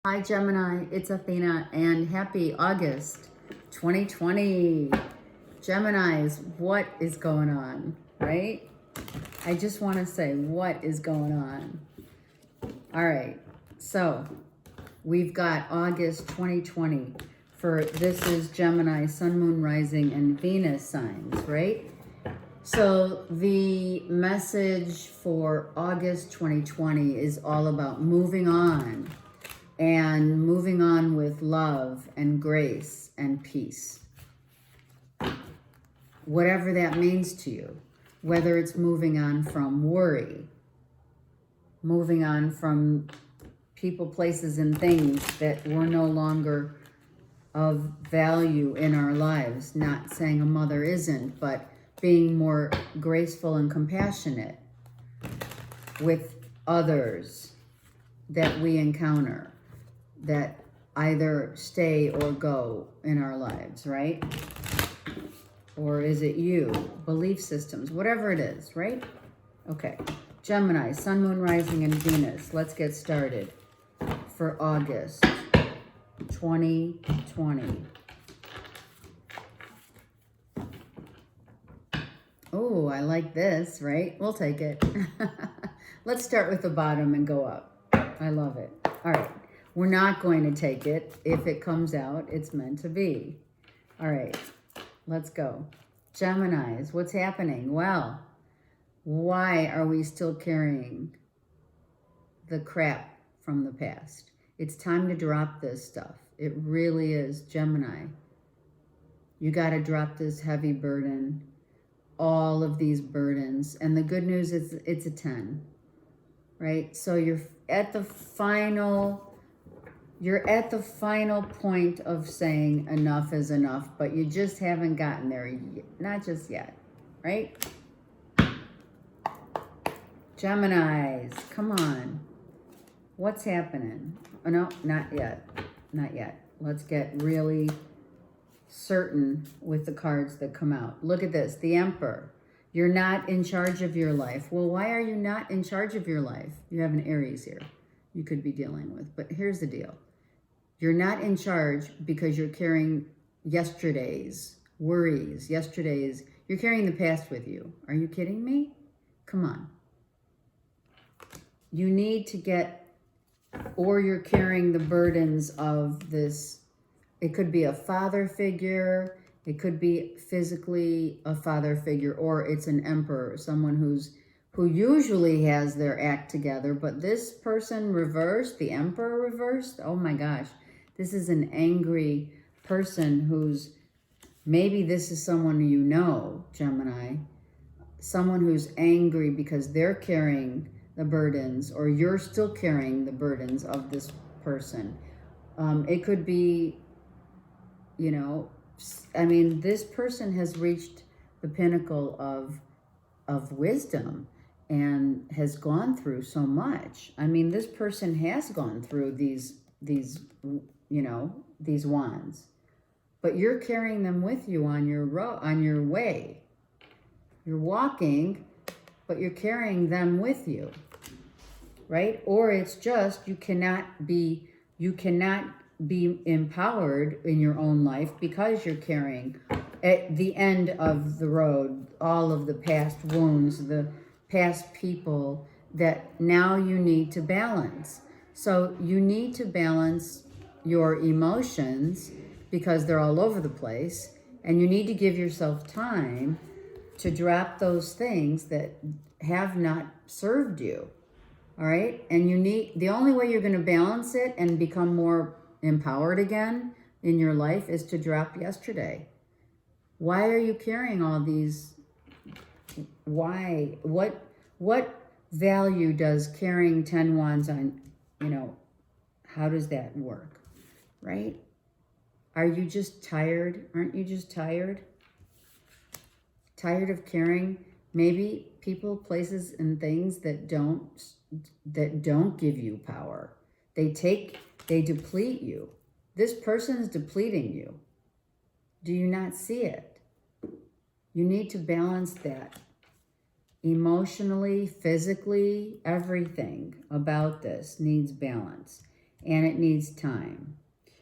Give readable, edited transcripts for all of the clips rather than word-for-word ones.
Hi Gemini, it's Athena and happy August 2020. Geminis, what is going on, right? I just want to say what is going on. All right, so we've got August 2020 for this is Gemini, Sun, Moon, Rising, and Venus signs, right? So the message for August 2020 is all about moving on. And moving on with love and grace and peace. Whatever that means to you, whether it's moving on from worry, moving on from people, places, and things that were no longer of value in our lives. Not saying a mother isn't, but being more graceful and compassionate with others that we encounter, that either stay or go in our lives, right? Or is it you? Belief systems, whatever it is, right? Okay. Gemini, Sun, Moon, Rising, and Venus. Let's get started for August 2020. Oh, I like this, right? We'll take it. Let's start with the bottom and go up. I love it. All right. We're not going to take it. If it comes out, it's meant to be. All right, let's go. Geminis, what's happening? Well, why are we still carrying the crap from the past? It's time to drop this stuff. It really is, Gemini. You got to drop this heavy burden, all of these burdens. And the good news is it's a 10, right? So you're at the final point of saying enough is enough, but you just haven't gotten there yet. Not just yet, right? Geminis, come on. What's happening? Oh, no, not yet. Not yet. Let's get really certain with the cards that come out. Look at this, the Emperor. You're not in charge of your life. Well, why are you not in charge of your life? You have an Aries here you could be dealing with, but here's the deal. You're not in charge because you're carrying yesterday's worries, you're carrying the past with you. Are you kidding me? Come on. You need to get, or you're carrying the burdens of this. It could be a father figure. It could be physically a father figure, or it's an emperor, someone who usually has their act together, but this person reversed, the emperor reversed. Oh my gosh. This is an angry person who's, maybe this is someone you know, Gemini, someone who's angry because they're carrying the burdens, or you're still carrying the burdens of this person. It could be, this person has reached the pinnacle of wisdom and has gone through so much. This person has gone through these wands, but you're carrying them with you on your way. You're walking, but you're carrying them with you, right? Or it's just you cannot be empowered in your own life because you're carrying at the end of the road all of the past wounds, the past people that now you need to balance. So you need to balance your emotions because they're all over the place, and you need to give yourself time to drop those things that have not served you. All right? And the only way you're going to balance it and become more empowered again in your life is to drop yesterday. Why are you carrying all these? Why? What value does carrying 10 wands on, how does that work? Right? Are you just tired? Aren't you just tired? Tired of carrying maybe people, places, and things that don't give you power. They deplete you. This person's depleting you. Do you not see it? You need to balance that. Emotionally, physically, everything about this needs balance. and it needs time.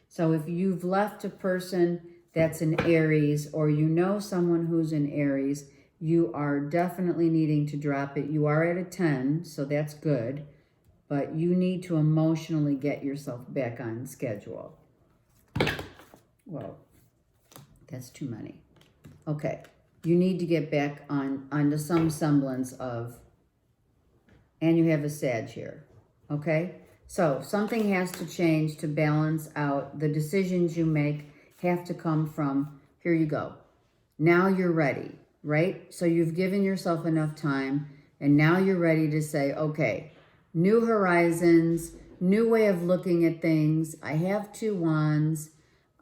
So if you've left a person that's an Aries, or you know someone who's an Aries, you are definitely needing to drop it. You are at a 10, so that's good, but you need to emotionally get yourself back on schedule. Well, that's too many. Okay, you need to get back onto some semblance of, and you have a Sag here, okay? So something has to change to balance out. The decisions you make have to come from, here you go. Now you're ready, right? So you've given yourself enough time, and now you're ready to say, okay, new horizons, new way of looking at things. I have 2 wands.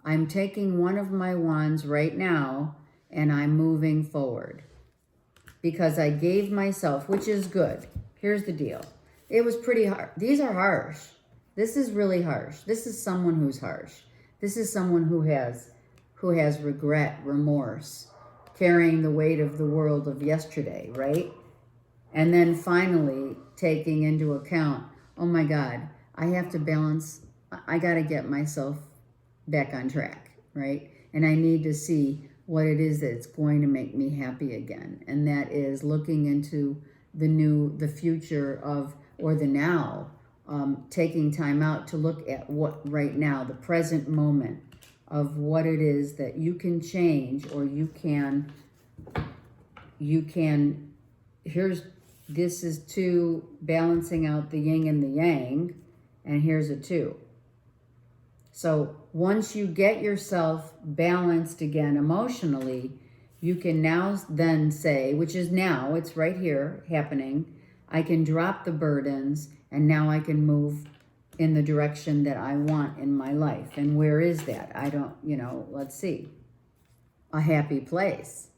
I'm taking one of my wands right now, and I'm moving forward. Because I gave myself, which is good. Here's the deal. It was pretty hard. These are harsh. This is really harsh. This is someone who's harsh. This is someone who has regret, remorse, carrying the weight of the world of yesterday, right? And then finally taking into account, oh my God, I have to balance, I got to get myself back on track, right? And I need to see what it is that's going to make me happy again. And that is looking into the future of, or the now, taking time out to look at what right now, the present moment of what it is that you can change, or you can, this is 2, balancing out the yin and the yang, and here's a 2. So once you get yourself balanced again emotionally, you can now then say, which is now, it's right here happening, I can drop the burdens, and now I can move in the direction that I want in my life. And where is that? I don't, let's see. A happy place.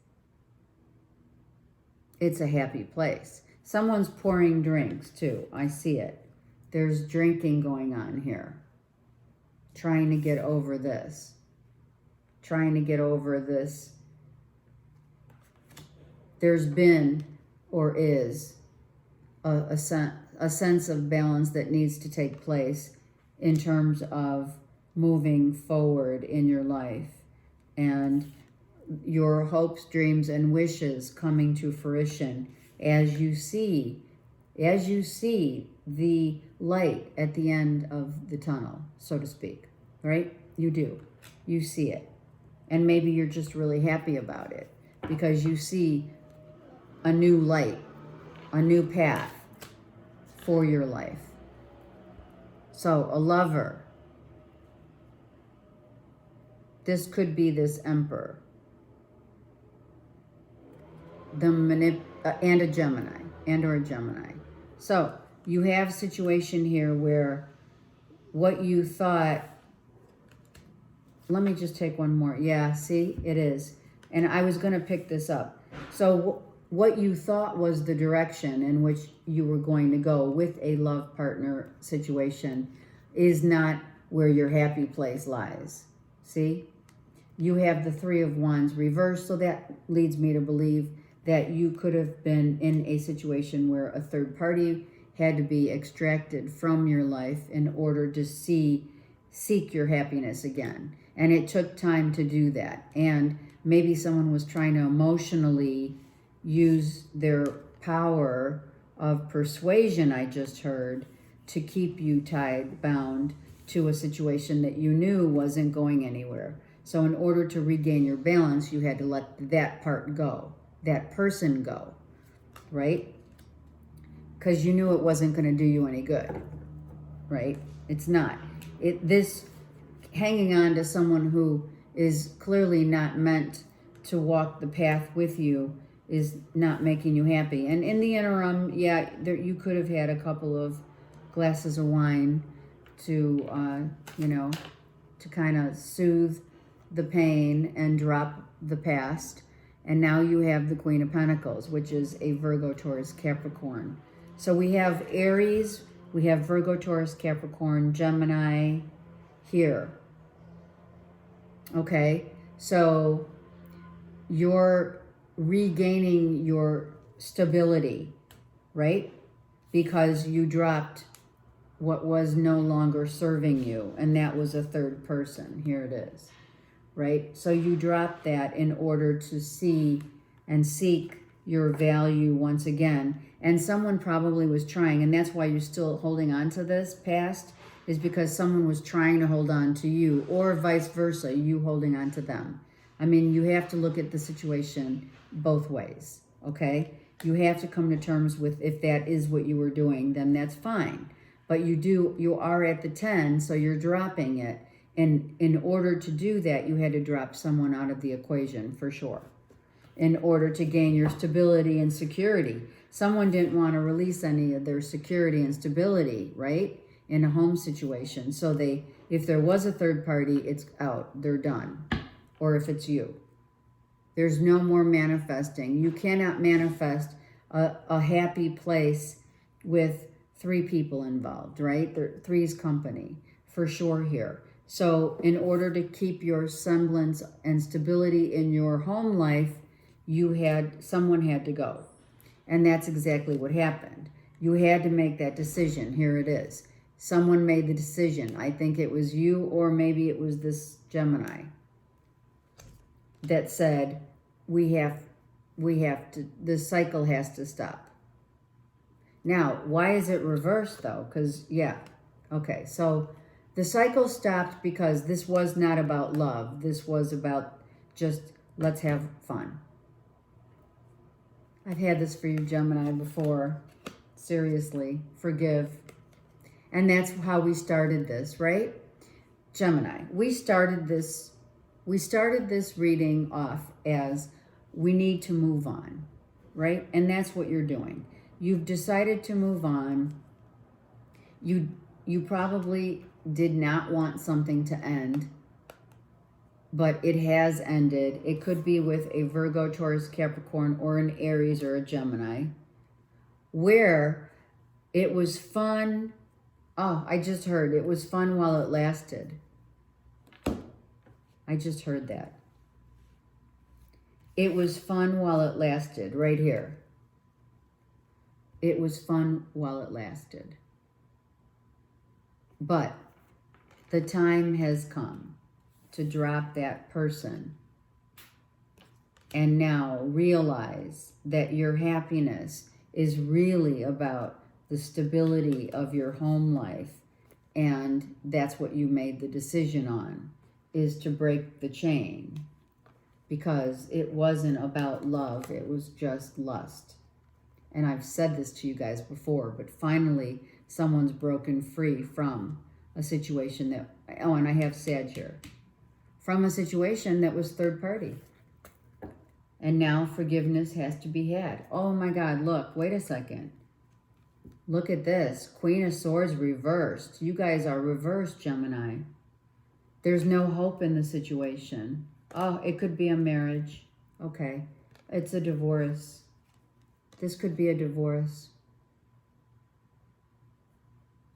It's a happy place. Someone's pouring drinks too. I see it. There's drinking going on here. Trying to get over this. Trying to get over this. There's been, or is, a sense of balance that needs to take place in terms of moving forward in your life, and your hopes, dreams, and wishes coming to fruition as you see the light at the end of the tunnel, so to speak, right? You do. You see it. And maybe you're just really happy about it because you see a new light, a new path for your life. So a lover. This could be this emperor. And a Gemini, or a Gemini. So you have a situation here where what you thought, let me just take one more. Yeah, see, it is. And I was going to pick this up. So what you thought was the direction in which you were going to go with a love partner situation is not where your happy place lies. See? You have the 3 of Wands reversed, so that leads me to believe that you could have been in a situation where a third party had to be extracted from your life in order to seek your happiness again. And it took time to do that. And maybe someone was trying to emotionally use their power of persuasion, I just heard, to keep you tied, bound to a situation that you knew wasn't going anywhere. So in order to regain your balance, you had to let that part go, that person go, right? Because you knew it wasn't going to do you any good, right? It's not. This hanging on to someone who is clearly not meant to walk the path with you is not making you happy. And in the interim, yeah, you could have had a couple of glasses of wine to, to kind of soothe the pain and drop the past. And now you have the Queen of Pentacles, which is a Virgo, Taurus, Capricorn. So we have Aries, we have Virgo, Taurus, Capricorn, Gemini here. Okay, so you're regaining your stability, right? Because you dropped what was no longer serving you, and that was a third person. Here it is, right? So you dropped that in order to see and seek your value once again. And someone probably was trying, and that's why you're still holding on to this past, is because someone was trying to hold on to you, or vice versa, you holding on to them. I mean, you have to look at the situation both ways, okay? You have to come to terms with, if that is what you were doing, then that's fine. But you are at the 10, so you're dropping it. And in order to do that, you had to drop someone out of the equation, for sure, in order to gain your stability and security. Someone didn't want to release any of their security and stability, right, in a home situation. So if there was a third party, it's out. They're done. Or if it's you. There's no more manifesting. You cannot manifest a happy place with 3 people involved, right? Three's company, for sure here. So in order to keep your semblance and stability in your home life, someone had to go. And that's exactly what happened. You had to make that decision. Here it is. Someone made the decision. I think it was you, or maybe it was this Gemini, that said, we have to, this cycle has to stop. Now, why is it reversed though? Because, okay, so the cycle stopped because this was not about love. This was about just, let's have fun. I've had this for you, Gemini, before. Seriously, forgive. And that's how we started this, right? Gemini, we started this reading off as we need to move on, right? And that's what you're doing. You've decided to move on. You probably did not want something to end, but it has ended. It could be with a Virgo, Taurus, Capricorn, or an Aries or a Gemini, where it was fun. Oh, I just heard it was fun while it lasted. I just heard that. It was fun while it lasted, right here. It was fun while it lasted. But the time has come to drop that person and now realize that your happiness is really about the stability of your home life. And that's what you made the decision on, is to break the chain, because it wasn't about love. It was just lust. And I've said this to you guys before, but finally someone's broken free from a situation that, oh, and I have Sag here, from a situation that was third party. And now forgiveness has to be had. Oh my God, look, wait a second. Look at this. Queen of Swords reversed. You guys are reversed, Gemini. There's no hope in the situation. Oh, it could be a marriage. Okay. It's a divorce. This could be a divorce.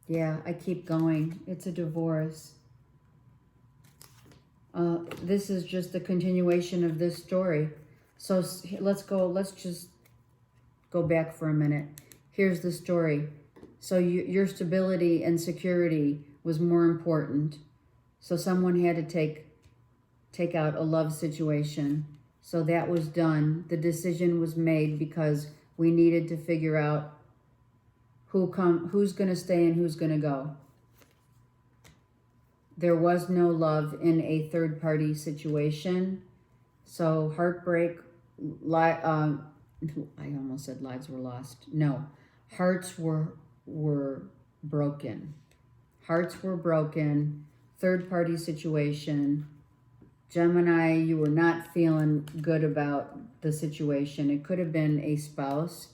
Yeah, I keep going. It's a divorce. This is just a continuation of this story. So let's just go back for a minute. Here's the story. So your stability and security was more important. So someone had to take out a love situation. So that was done. The decision was made because we needed to figure out who's going to stay and who's going to go. There was no love in a third party situation. So heartbreak, I almost said lives were lost. No, hearts were broken. Hearts were broken. Third party situation. Gemini, you were not feeling good about the situation. It could have been a spouse,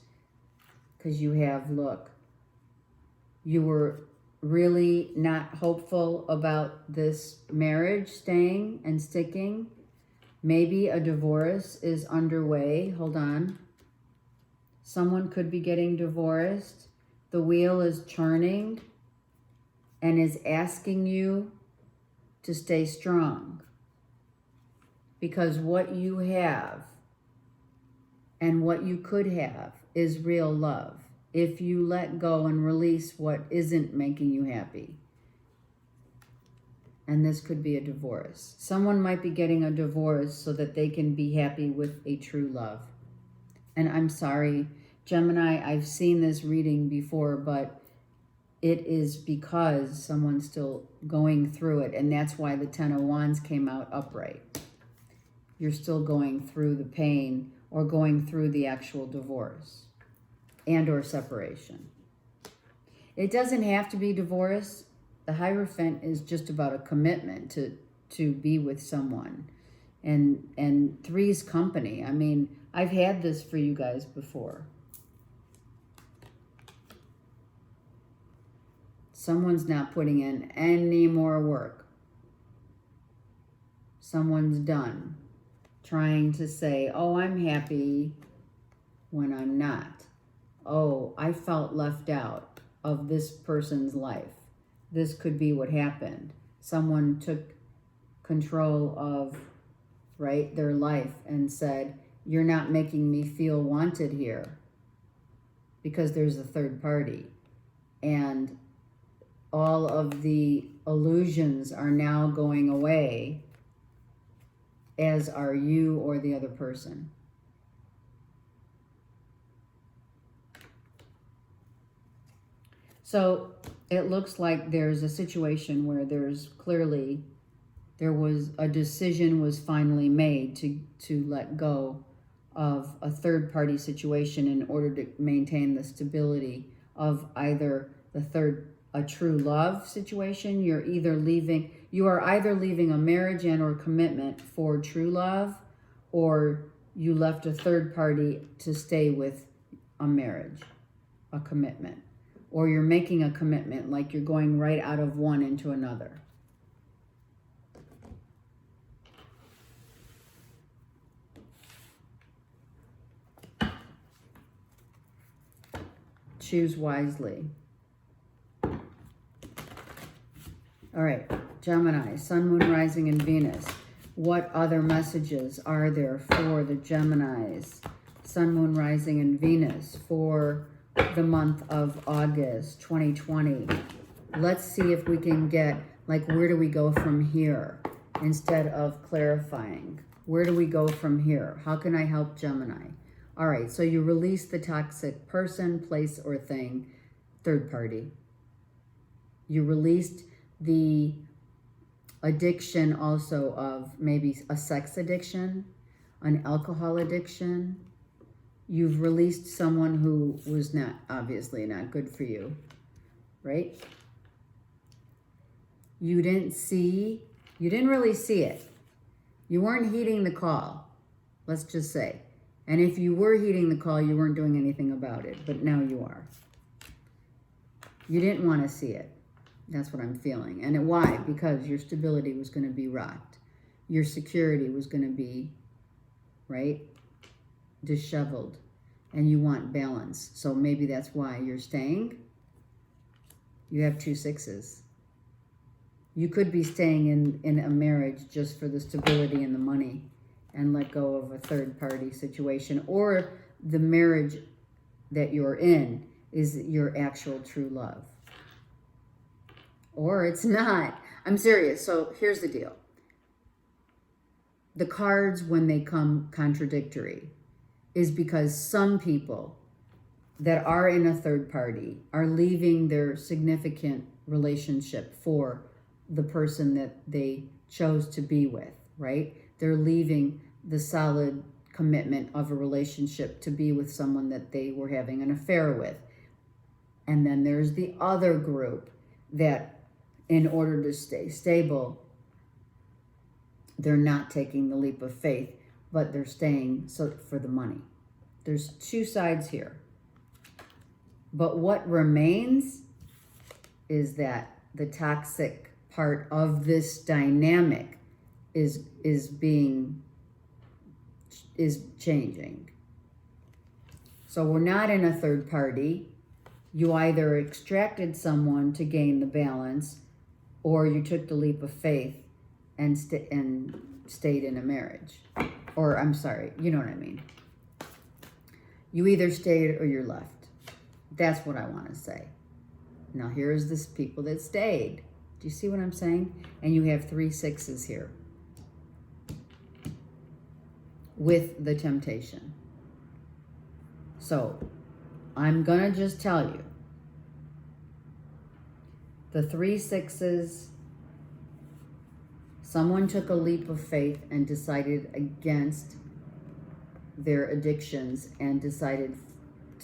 because you have, look, you were really not hopeful about this marriage staying and sticking. Maybe a divorce is underway. Hold on. Someone could be getting divorced. The wheel is turning and is asking you to stay strong. Because what you have and what you could have is real love. if you let go and release what isn't making you happy. And this could be a divorce. Someone might be getting a divorce so that they can be happy with a true love. And I'm sorry, Gemini, I've seen this reading before, but it is because someone's still going through it. And that's why the Ten of Wands came out upright. You're still going through the pain or going through the actual divorce and or separation. It doesn't have to be divorce. The Hierophant is just about a commitment to be with someone. And three's company. I mean, I've had this for you guys before. Someone's not putting in any more work. Someone's done trying to say, oh, I'm happy when I'm not. Oh, I felt left out of this person's life. This could be what happened. Someone took control of, right, their life and said, you're not making me feel wanted here because there's a third party. And all of the illusions are now going away, as are you or the other person. So it looks like there's a situation where there's clearly, there was a decision was finally made to let go of a third party situation in order to maintain the stability of either a true love situation. You are either leaving a marriage and or commitment for true love, or you left a third party to stay with a marriage, a commitment, or you're making a commitment, like you're going right out of one into another. Choose wisely. All right, Gemini, Sun, Moon, Rising, and Venus. What other messages are there for the Geminis, Sun, Moon, Rising, and Venus for the month of August 2020? Let's see if we can get, like, where do we go from here instead of clarifying? Where do we go from here? How can I help Gemini? All right, so you release the toxic person, place, or thing, third party. You released the addiction also of maybe a sex addiction, an alcohol addiction. You've released someone who was not, obviously not good for you, right? You didn't really see it. You weren't heeding the call, let's just say. And if you were heeding the call, you weren't doing anything about it, but now you are. You didn't want to see it. That's what I'm feeling. And why? Because your stability was going to be rocked. Your security was going to be, right, disheveled. And you want balance. So maybe that's why you're staying. You have 2 6s. You could be staying in a marriage just for the stability and the money and let go of a third party situation. Or the marriage that you're in is your actual true love. Or it's not. I'm serious. So here's the deal. The cards, when they come contradictory, is because some people that are in a third party are leaving their significant relationship for the person that they chose to be with, right? They're leaving the solid commitment of a relationship to be with someone that they were having an affair with. And then there's the other group that, in order to stay stable, they're not taking the leap of faith, but they're staying for the money. There's 2 sides here. But what remains is that the toxic part of this dynamic is changing. So we're not in a third party. You either extracted someone to gain the balance, or you took the leap of faith and stayed in a marriage. Or, I'm sorry, you know what I mean. You either stayed or you're left. That's what I want to say. Now here's this people that stayed. Do you see what I'm saying? And you have 3 6s here with the temptation. So I'm going to just tell you, the 3 6s, someone took a leap of faith and decided against their addictions and decided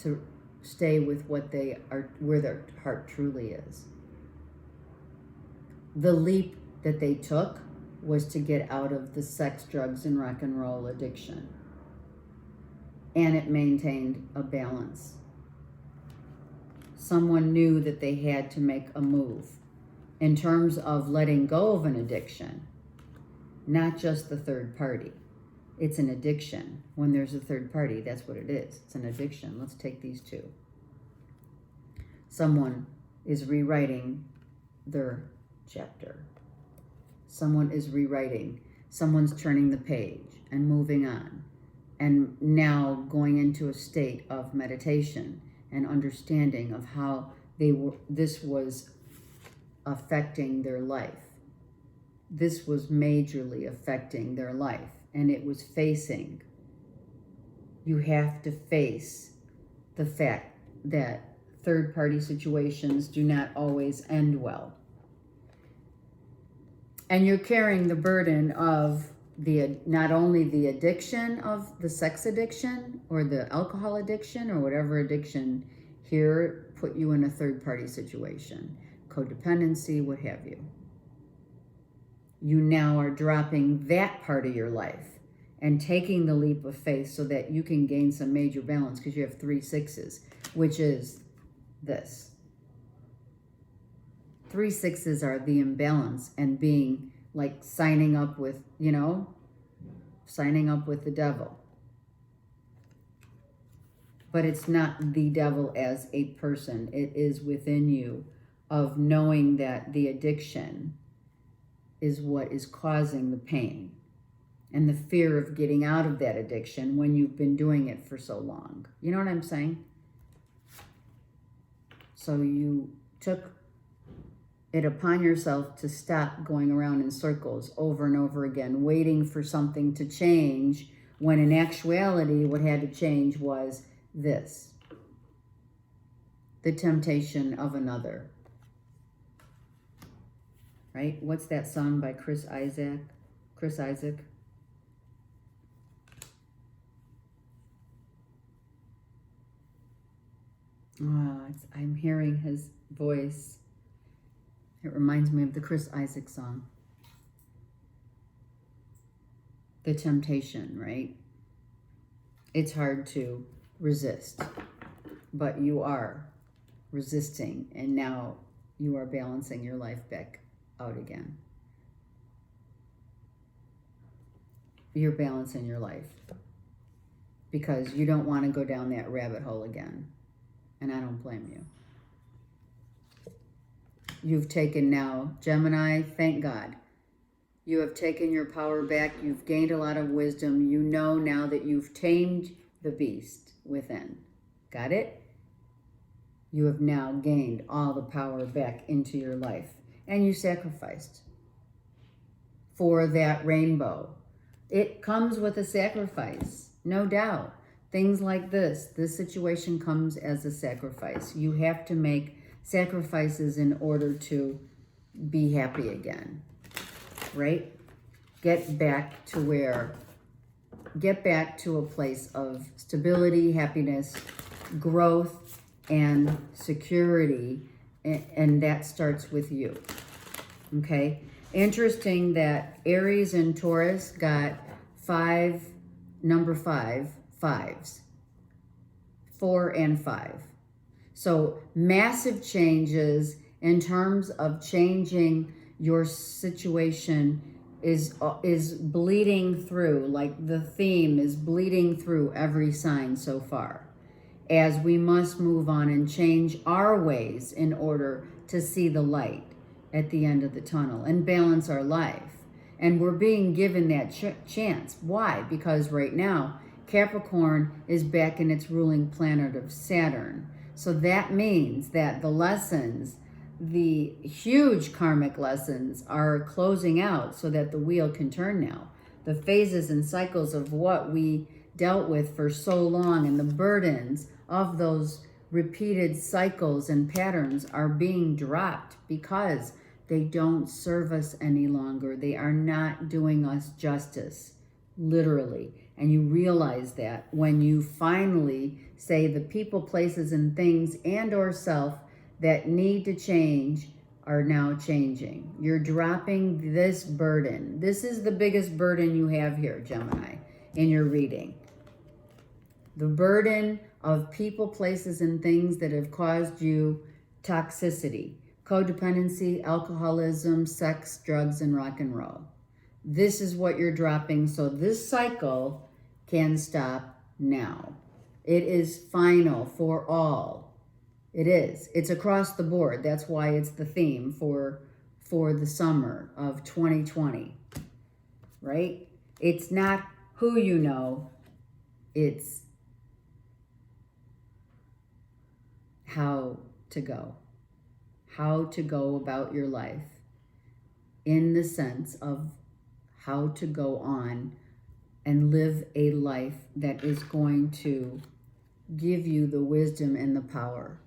to stay with what they are, where their heart truly is. The leap that they took was to get out of the sex, drugs, and rock and roll addiction. And it maintained a balance. Someone knew that they had to make a move in terms of letting go of an addiction, not just the third party. It's an addiction. When there's a third party, that's what it is. It's an addiction. Let's take these 2. Someone is rewriting their chapter. Someone is rewriting. Someone's turning the page and moving on, and now going into a state of meditation and understanding of how this was affecting their life. This was majorly affecting their life, and it was facing. You have to face the fact that third-party situations do not always end well. And you're carrying the burden of not only the addiction of the sex addiction or the alcohol addiction or whatever addiction here put you in a third-party situation, codependency, what have you. You now are dropping that part of your life and taking the leap of faith so that you can gain some major balance, because you have 3 6s, which is this. 3 6s are the imbalance and being like signing up with, signing up with the devil. But it's not the devil as a person. It is within you of knowing that the addiction is what is causing the pain and the fear of getting out of that addiction when you've been doing it for so long. You know what I'm saying? So you took it upon yourself to stop going around in circles over and over again, waiting for something to change, when in actuality what had to change was this: the temptation of another. Right? What's that song by Chris Isaac? Oh, I'm hearing his voice. It reminds me of the Chris Isaac song. The temptation, right? It's hard to resist, but you are resisting, and now you are balancing your life back out again. You're balancing your life because you don't want to go down that rabbit hole again, and I don't blame you. You've taken now, Gemini, thank God. You have taken your power back. You've gained a lot of wisdom. You know now that you've tamed the beast within. Got it? You have now gained all the power back into your life. And you sacrificed for that rainbow. It comes with a sacrifice, no doubt. Things like this situation comes as a sacrifice. You have to make sacrifices in order to be happy again, right? Get back to a place of stability, happiness, growth, and security, and that starts with you, okay? Interesting that Aries and Taurus got number 5, 5s, 4 and 5. So massive changes in terms of changing your situation is bleeding through, like the theme is bleeding through every sign so far, as we must move on and change our ways in order to see the light at the end of the tunnel and balance our life. And we're being given that chance. Why? Because right now, Capricorn is back in its ruling planet of Saturn. So that means that the lessons, the huge karmic lessons, are closing out so that the wheel can turn now. The phases and cycles of what we dealt with for so long and the burdens of those repeated cycles and patterns are being dropped because they don't serve us any longer. They are not doing us justice, literally. And you realize that when you finally say the people, places, and things and or self that need to change are now changing. You're dropping this burden. This is the biggest burden you have here, Gemini, in your reading. The burden of people, places, and things that have caused you toxicity, codependency, alcoholism, sex, drugs, and rock and roll. This is what you're dropping, so this cycle can stop now. It is final for all. It is. It's across the board. That's why it's the theme for the summer of 2020, right? It's not who you know, it's how to go about your life in the sense of how to go on and live a life that is going to give you the wisdom and the power.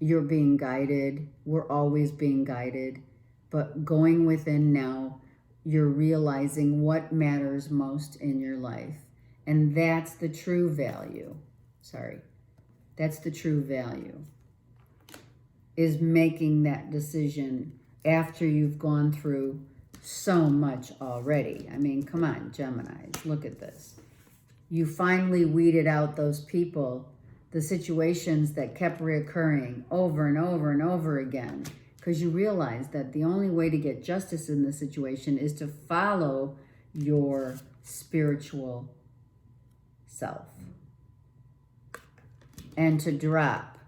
You're being guided. We're always being guided. But going within now, you're realizing what matters most in your life. And that's the true value. That's the true value. Is making that decision after you've gone through so much already. I mean, come on, Geminis, look at this. You finally weeded out those people, the situations that kept reoccurring over and over and over again, because you realize that the only way to get justice in this situation is to follow your spiritual self and to drop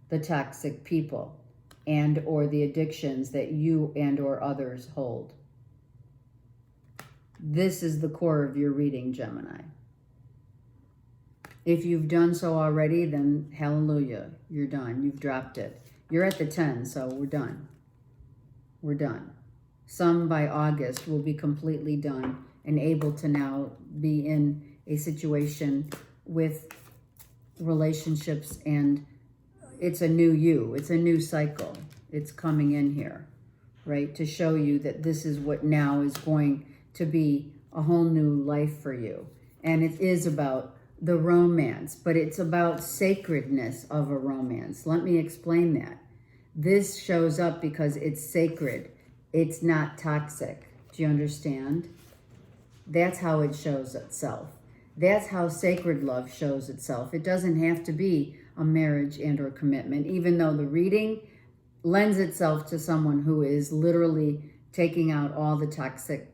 the toxic people and or the addictions that you and or others hold. This is the core of your reading, Gemini. If you've done so already, then hallelujah, you're done. You've dropped it. You're at the 10, so we're done. We're done. Some by August will be completely done and able to now be in a situation with relationships, and it's a new you. It's a new cycle. It's coming in here, right? To show you that this is what now is going to be a whole new life for you. And it is about the romance, but it's about sacredness of a romance. Let me explain that. This shows up because it's sacred. It's not toxic. Do you understand? That's how it shows itself. That's how sacred love shows itself. It doesn't have to be a marriage and or commitment, even though the reading lends itself to someone who is literally taking out all the toxic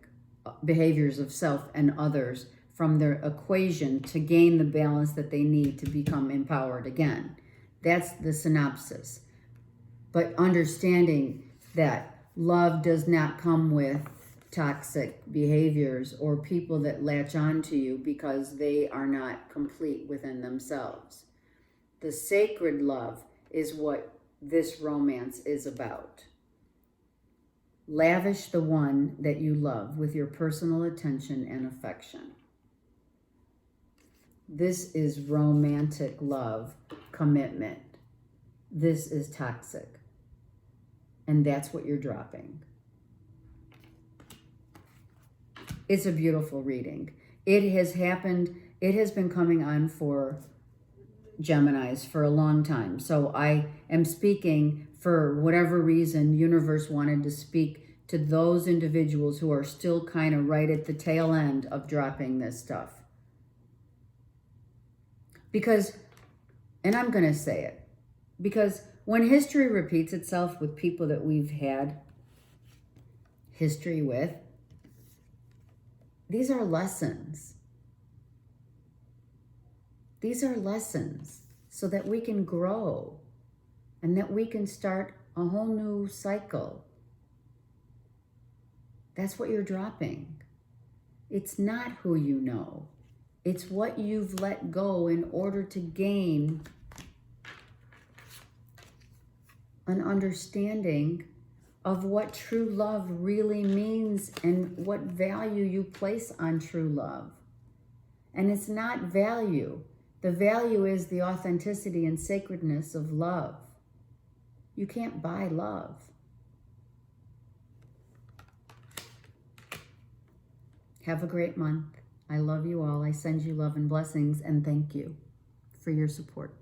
behaviors of self and others from their equation to gain the balance that they need to become empowered again. That's the synopsis. But understanding that love does not come with toxic behaviors or people that latch on to you because they are not complete within themselves. The sacred love is what this romance is about. Lavish the one that you love with your personal attention and affection. This is romantic love, commitment. This is toxic. And that's what you're dropping. It's a beautiful reading. It has happened. It has been coming on for Geminis for a long time. So I am speaking for whatever reason, universe wanted to speak to those individuals who are still kind of right at the tail end of dropping this stuff. Because, and I'm going to say it, because when history repeats itself with people that we've had history with, these are lessons. These are lessons so that we can grow and that we can start a whole new cycle. That's what you're dropping. It's not who you know. It's what you've let go in order to gain an understanding of what true love really means and what value you place on true love. And it's not value. The value is the authenticity and sacredness of love. You can't buy love. Have a great month. I love you all. I send you love and blessings, and thank you for your support.